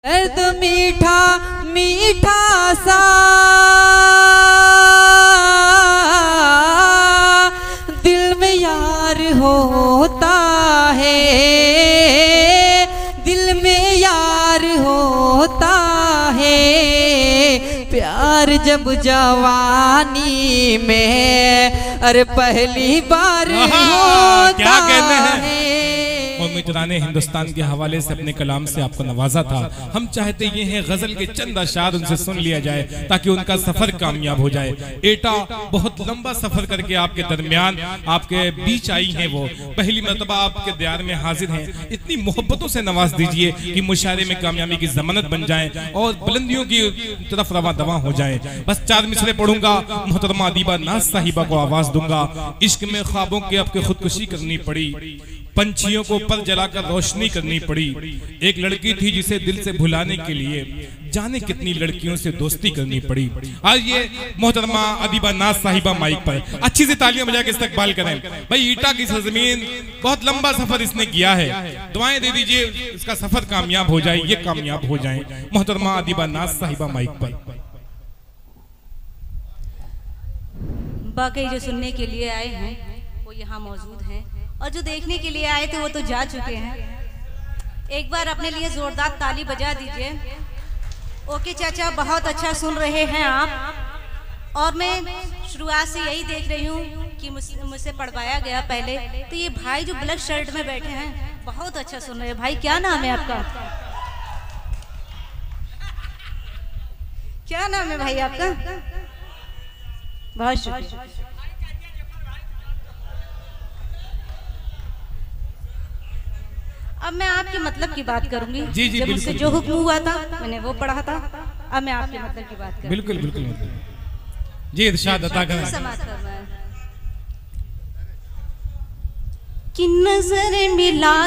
दर्द मीठा मीठा सा दिल में यार होता है, दिल में यार होता है। प्यार जब जवानी में अरे पहली बार होता क्या कहते हैं है। मित्राने हिंदुस्तान के हवाले से अपने कलाम से आपको नवाजा था। हम चाहते ये हैं गजल के चंद अशार उनसे सुन लिया जाए ताकि उनका सफर कामयाब हो जाए। एटा बहुत लंबा सफर करके आपके दरमियान आपके बीच आई हैं, वो पहली मर्तबा आपके दयार में हाजिर हैं। इतनी मोहब्बतों से नवाज दीजिए कि मुशायरे में कामयाबी की जमानत बन जाए और बुलंदियों की तरफ रवा दवा हो जाए। बस 4 मिसरे पढ़ूंगा, मोहतरमा अदीबा नाज साहिबा को आवाज दूंगा। इश्क में ख्वाबों की आपके खुदकुशी करनी पड़ी, पंछियों को पर जलाकर रोशनी करनी पड़ी। एक लड़की थी जिसे दिल से भुलाने के लिए जाने कितनी लड़कियों से दोस्ती करनी पड़ी। आज ये मोहतरमा अदीबा नाज साहिबा माइक पर अच्छी सी तालियां बजा के इस्तकबाल करें। भाई ईटा की सरजमीन, बहुत लंबा सफर इसने किया है। दुआएं दे दीजिए इसका सफर कामयाब हो जाए, ये कामयाब हो जाए। मोहतरमा अदीबा नाज साहिबा माइक पर। बाकी जो सुनने के लिए आए हैं वो यहाँ मौजूद हैं और जो देखने के लिए आए थे वो तो जा चुके हैं। एक बार अपने लिए जोरदार ताली बजा दीजिए। ओके चाचा, बहुत अच्छा सुन रहे हैं आप। और मैं शुरुआत से यही देख रही हूँ कि मुझसे पढ़वाया गया पहले। तो ये भाई जो ब्लैक शर्ट में बैठे हैं बहुत अच्छा सुन रहे हैं। भाई क्या नाम है आपका? क्या नाम है भाई आपका? बहुत शुक्रिया। अब मैं आपके मतलब की बात करूंगी। जी जी, जब मुझसे जो हुक्म हुआ था मैंने वो पढ़ा था। अब मैं आपके मतलब की बात करूंगी। बिल्कुल बिल्कुल जी, इरशाद अता करें। कि नजर मिला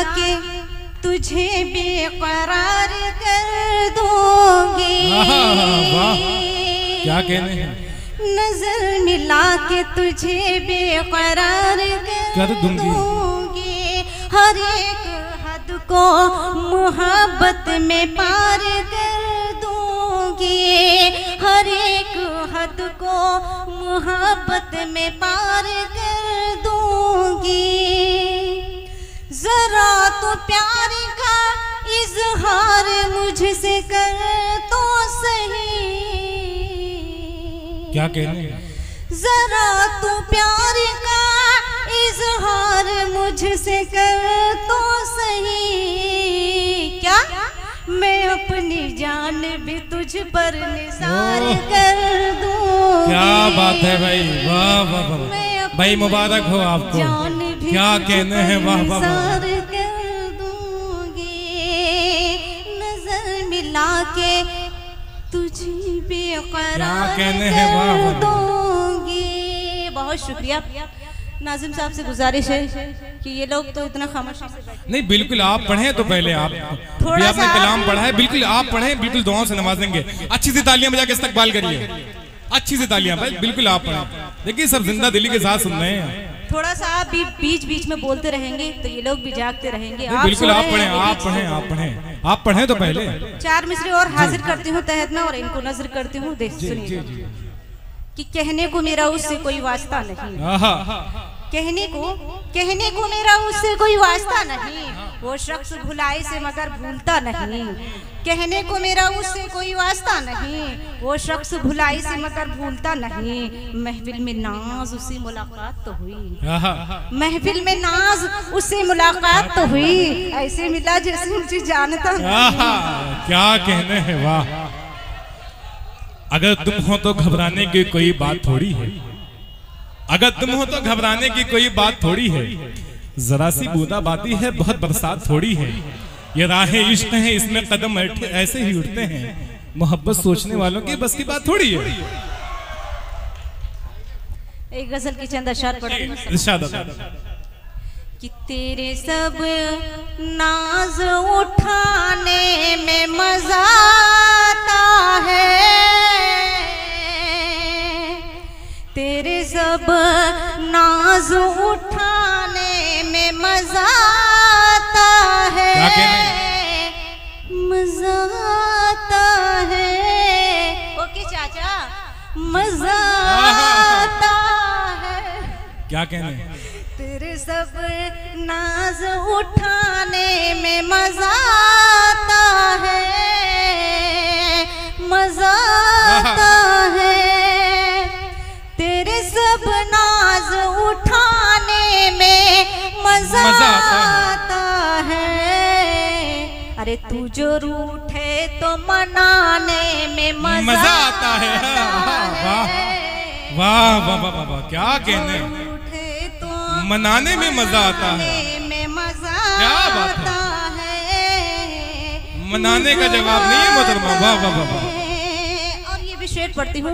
के तुझे बेकरार कर दूंगी। क्या कहने हैं? नजर मिला के तुझे बेकरार कर दूंगी। हर एक हद को मोहब्बत में पार कर दूंगी। हर एक हद को मोहब्बत में पार कर दूंगी। जरा तो प्यार का इजहार मुझसे कर तो सही। क्या कहने हैं? जरा तू प्यार का इजहार मुझसे कर तो सही। क्या मैं अपनी जान भी तुझ पर निसार कर दूं। क्या बात है भाई, वाह वाह वाह भाई, मुबारक हो आपको। क्या कहने हैं, वाह वाह वाह। कर दूंगी नजर मिला के तुझे बेकरार कर दूंगी। बहुत शुक्रिया। नाजिम साहब से गुजारिश है कि ये लोग तो इतना खामोशी से नहीं, बिल्कुल आप पढ़ें तो पहले आप थोड़ा आपने कलाम पढ़ा है, बिल्कुल आप पढ़ें, बिल्कुल दुआओं से नवाजेंगे। अच्छी सी तालियां बजा के इस्तकबाल करिए, अच्छी सी तालियां भाई, बिल्कुल आप पढ़ें। देखिए सब जिंदा दिली के साथ सुन रहे हैं। थोड़ा सा आप भी बीच बीच में बोलते रहेंगे तो ये लोग भी जागते रहेंगे। बिल्कुल आप पढ़ें, आप पढ़ें, आप पढ़ें, आप पढ़ें तो पहले। 4 मिसरे और हाजिर करती हूँ तहत में और इनको नजर करती हूँ। सुनिए कि कहने को मेरा उससे कोई वास्ता नहीं। कहने को मेरा उससे कोई वास्ता नहीं। वो शख्स भुलाए से मगर भूलता नहीं। कहने को मेरा उससे कोई वास्ता नहीं। वो शख्स भुलाए से मगर भूलता नहीं। महफिल में नाज उससे मुलाकात तो हुई। महफिल में नाज उससे मुलाकात तो हुई। ऐसे मिला जैसे मुझे जानता नहीं। क्या कहने हैं, वाह। अगर तुम हो तो घबराने की कोई बात थोड़ी है। अगर तुम हो तो घबराने की कोई बात थोड़ी है। जरा सी बूंदाबांदी है, बहुत बरसात थोड़ी है। ये राहें इश्क है, इसमें कदम ऐसे ही उठते हैं। मोहब्बत सोचने वालों की बस की बात थोड़ी है। एक गजल की चंद अशार पढ़ती हूं। इरशाद कि तेरे सब नाज उठाने में मजा आता है। तेरे सब नाज उठाने में मजा आता कहने हैं? तेरे सब नाज उठाने में मजा आता है, मजा आता है। तेरे सब नाज उठाने में मजा आता है। अरे तू जो रूठे तो मनाने में मजा आता है। वाह वाह वाह वाह वाह, क्या कहने, मनाने में मजा आता है। क्या बात है, मनाने का जवाब नहीं है मोहतरमा। वाह वाह वाह वाह। और ये भी शेर पढ़ती हूँ,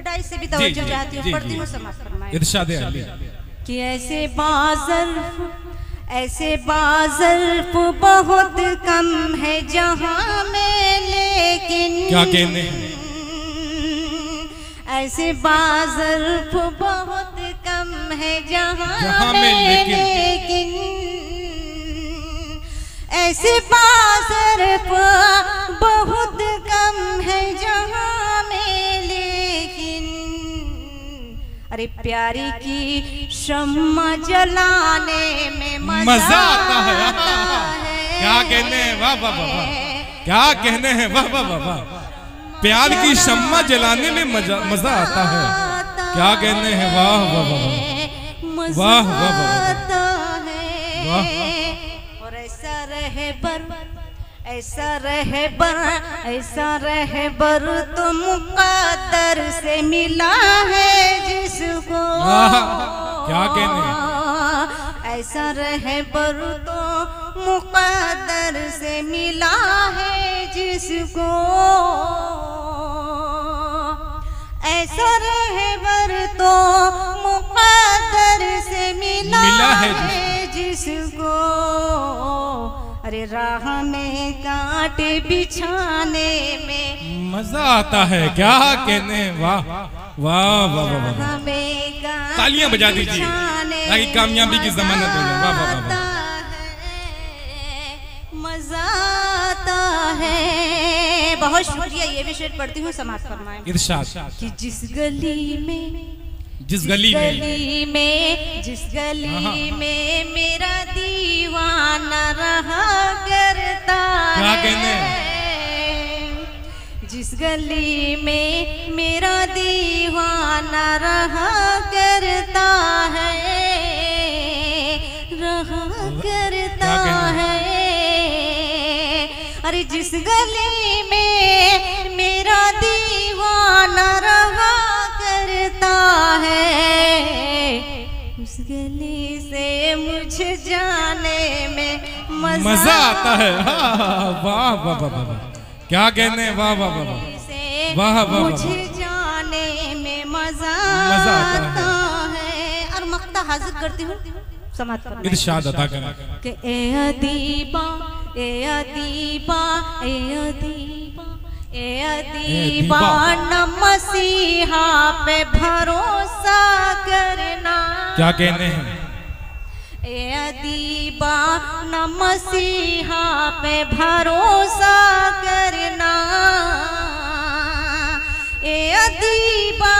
डाइस से भी तवज्जो चाहती हूँ, पढ़ती हूँ, समाप्त फरमाएं। इरशाद अली कि ऐसे बाज़ल्फ बहुत कम है जहां में, लेकिन क्या कहने हैं? ऐसे बाज़ल्फ बहुत कम है जहां में, लेकिन ऐसे बाज़ल्फ बहुत कम है जहां में, लेकिन अरे प्यारी की शम्मा जलाने में मजा आता है। क्या कहने हैं? वाह वाह वाह, क्या कहने हैं? वाह वाह वाह वाह, प्यार की शम्मा जलाने में मजा आता है। क्या कहने हैं? वाह वाह वाह वाह वाह वाह। और ऐसा रहे बर, ऐसा रहे बर, ऐसा रहे बर तो मुक़द्दर से मिला है जिसको। क्या कहने हैं? ऐसा रहे बर तो मुक़द्दर से मिला है जिसको। ऐसा रहे बर तो मुक़द्दर से मिला है जिसको। अरे राह में कांटे बिछाने में मजा आता है। क्या कहने? वाह वाह वाह वाह, तालियां बजा दीजिए ताकि कामयाबी की जमानत हो जाए। वाह वाह वाह, मजा आता है। बहुत शुक्रिया। ये भी शेर पढ़ती हूँ, समाप्त फरमाएं। इरशाद कि जिस गली में जिस गली में मेरा दीवाना रहा करता है। क्या कहने? जिस गली में मेरा दीवाना रहा करता है, रहा करता है। अरे जिस गली में मेरा दीवाना रहा करता है, उस गली से मुझे जाने में मजा आता है। वाह वाह वाह वाह, क्या कहने? वाह वाह वाह वाह वाह, मुझे जाने में मजा आता है। और मक्ता हाजिर करती हूँ, समाप्त फरमाएं। इरशाद अता करें कि ए अदीबा, ए अदीबा, ए अदीबा, ए अदीबा न मसीहा पे भरोसा करना। क्या कहने हैं? ए अदीबा न मसीहा पे भरोसा करना। ए अदीबा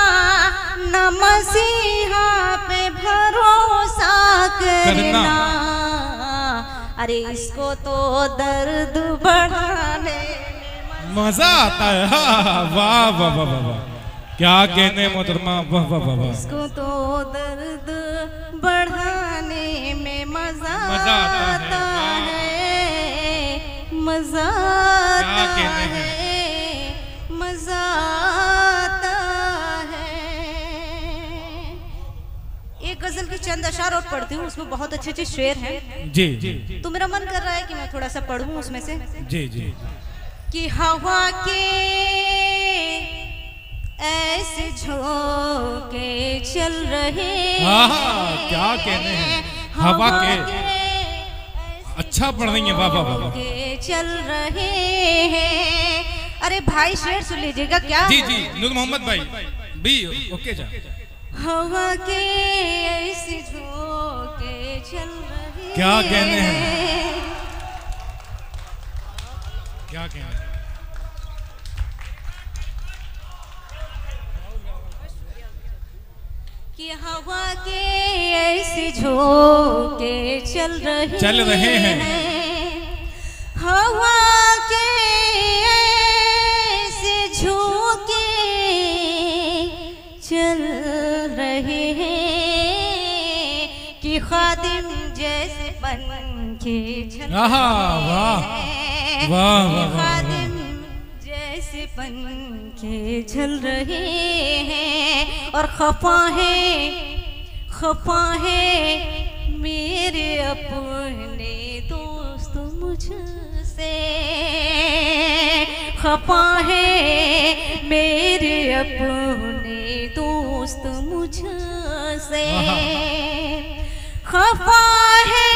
न मसीहा पे भरोसा करना। अरे इसको तो दर्द बढ़ाने मजा आता है। वाह वाह वाह वाह, क्या कहने मोहतरमा। वाह वाह वाह, इसको तो दर्द बढ़ाने में मजा आता है। मजा आता है, मजा आता है। एक गजल की चंद अशार और पढ़ती हूँ, उसमें बहुत अच्छे अच्छे शेर हैं। जी जी, तो मेरा मन कर रहा है कि मैं थोड़ा सा पढ़ूं उसमें से। जी जी। कि हवा के ऐसे झोंके चल रहे, क्या कहने हैं? हवा के अच्छा पढ़ रही है। वाह वाह वाह, चल रहे हैं। अरे भाई शेर सुन लीजिएगा। क्या? जी जी, नूर मोहम्मद भाई भी ओके जा। हवा के ऐसे झोंके चल रहे। क्या कहने हैं? क्या कहने हैं? कि हवा के ऐसे झोंके चल रहे हैं, हवा के ऐसे झोंके चल रहे हैं कि खादिम जैसे पंखे चल रहे हैं, खादिम जैसे पंखे चल रहे हैं और खफा है मेरे अपने दोस्त मुझसे, खफा है मेरे अपने दोस्त मुझसे, खफा है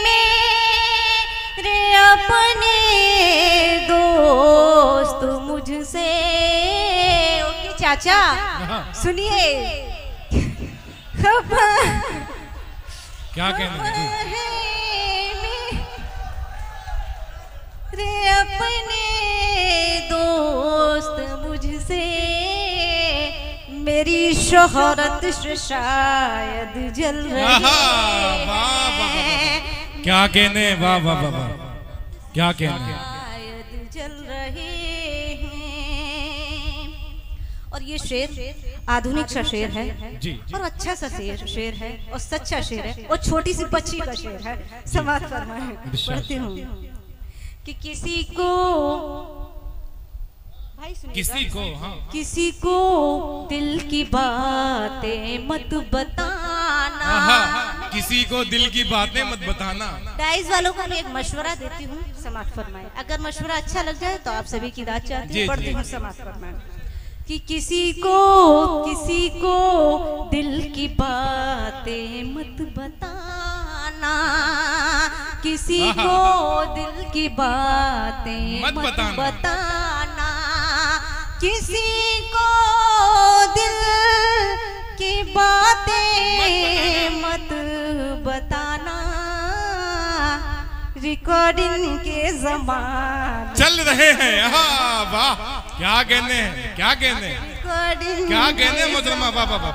मेरे अपने दोस्त मुझसे। ओके चाचा सुनिए, क्या कहना है रे अपने दोस्त मुझसे, मेरी शोहरत शायद जल रही है। क्या कहने, वाह वाह वाह वाह, क्या कहने, शायद जल रहे हैं। और ये शेर आधुनिक सा शेर है जी, और अच्छा सा शेर है और सच्चा शेर है और छोटी सी बच्ची का शेर है। समाज फरमाए पढ़ती हूँ कि किसी को किसी को दिल की बातें मत बताना, किसी को दिल की बातें मत बताना। डाइस वालों को मैं एक मशवरा देती हूँ, समाज फरमाए। अगर मशवरा अच्छा लग जाए तो आप सभी की दाद चाहती हूँ, पढ़ती हूँ समाज फरमाए कि किसी को दिल की बातें मत बताना, किसी को दिल की बातें मत बताना, किसी को दिल की बातें मत बताना। रिकॉर्डिंग के ज़माने चल रहे हैं, वाह, क्या कहने हैं, क्या कहने, क्या कहने मोहतरमा, वाह वाह वाह,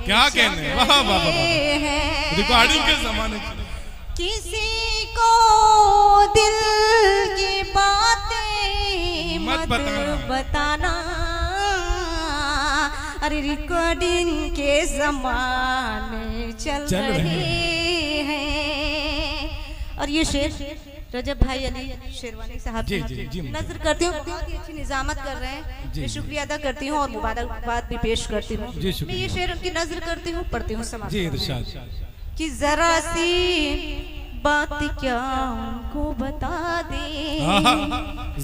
क्या कहने, वाह वाह वाह, रिकॉर्डिंग के ज़माने। किसी को दिल की बातें मत बताना, अरे रिकॉर्डिंग के ज़माने चल रहे हैं। और ये शेर रजब भाई अली शेरवानी साहब नजर करती हूँ, बहुत ही अच्छी निजामत कर रहे हैं, मैं शुक्रिया अदा करती हूँ और मुबारकबाद भी पेश करती हूँ। मैं ये शेर उनकी नजर करती हूँ, पढ़ती हूँ समाज कि जरा सी बात क्या उनको बता दे,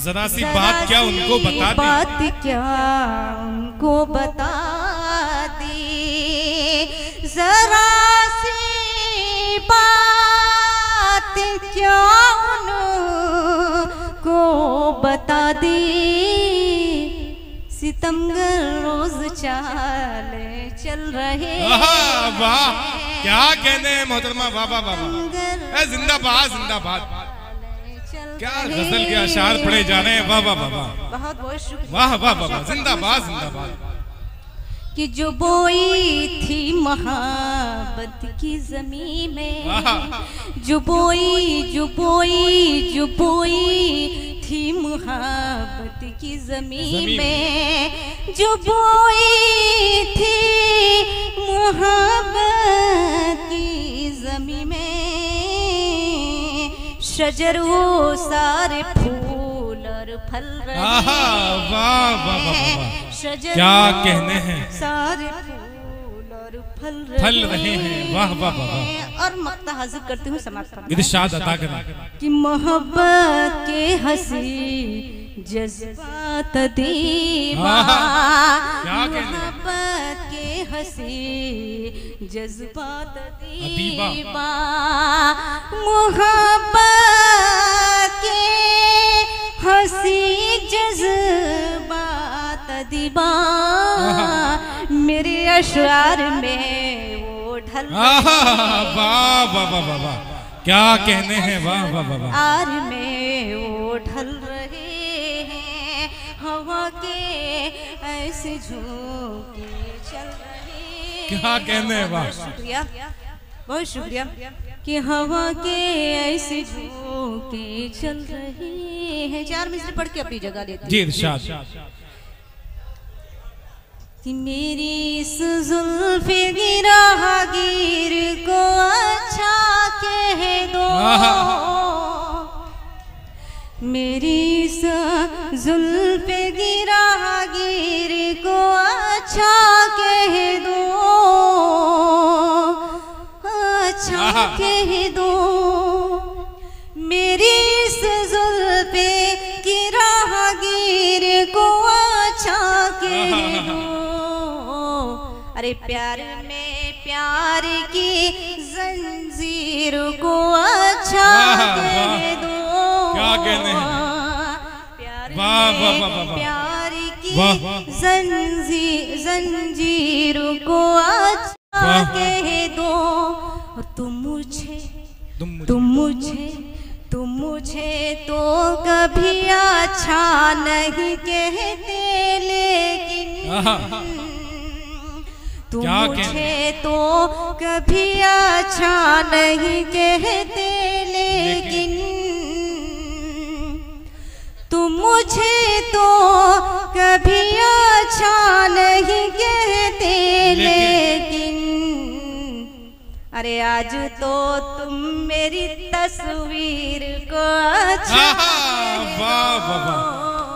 जरा सी बात क्या उनको बता दे, बात क्या उनको बता दे, जरा सी बात क्या उनको बता दे, सितमगर रोज चाल चल रहे हैं। वाह, क्या कहने हैं मोहतरमा, वाह वाह वाह, जिंदाबाद जिंदाबाद, क्या गजल के अशार पढ़े जा रहे हैं, वाह वाह वाह, बहुत बहुत शुक्रिया, वाह वाह वाह, जिंदाबाद जिंदाबाद। कि जो बोई थी मोहब्बत की ज़मीन में, जो बोई थी मोहब्बत की ज़मीन में, जो बोई थी मोहब्बत की ज़मीन में, शजर वो सारे फूल और फल रहे हैं। वाह वाह वाह, क्या कहने हैं, सारे फूल और फल रहे हैं, वाह वाह वाह। और मक्ता हाजिर करती हूँ समाज पर इरशाद अता करें कि मोहब्बत के हंसी जज्बात दीवा, मोहब्बत के हंसी जज्बात दीवा, मोहब्बत के हंसी जज्बात दीवा, मेरे अशआर में वो ढल, वाह वाह वाह वाह, क्या कहने हैं, वाह वाह वाह, आर में वो ढल रहे हैं, हवा के ऐसे झोंके चल रहे क्या कहने हैं, वाह। शुक्रिया, बहुत शुक्रिया। कि हवा के ऐसे झोंके चल रहे हैं। 4 मिसरे पढ़ के अपनी जगह लेते जी इरशाद। कि मेरी इस जुल्फे की राहगीर को अच्छा कह दो, मेरी इस जुल्फे की राहगीर को अच्छा कह दो, अच्छा कह दो। मेरी इस जुल्फे की राहगीर को अच्छा कह दो। अरे प्यार में प्यार की जंजीर को अच्छा कह दो। क्या कहने हैं, प्यार वाह वाह वाह में वाह, प्यार की जंजीर को अच्छा कह दो। और तुम मुझे तो कभी अच्छा नहीं कहते, लेकिन तुम मुझे तो कभी अच्छा नहीं कहते, लेकिन तुम मुझे तो कभी अच्छा नहीं कहते, लेकिन अरे आज तो तुम मेरी तस्वीर को अच्छा, वाह वाह वाह,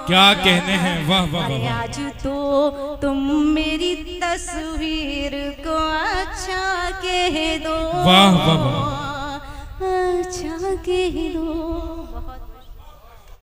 क्या कहने हैं, वाह वाह वाह। आज तो तुम मेरी तस्वीर को अच्छा कह दो, वाह वाह वाह, अच्छा कह दो।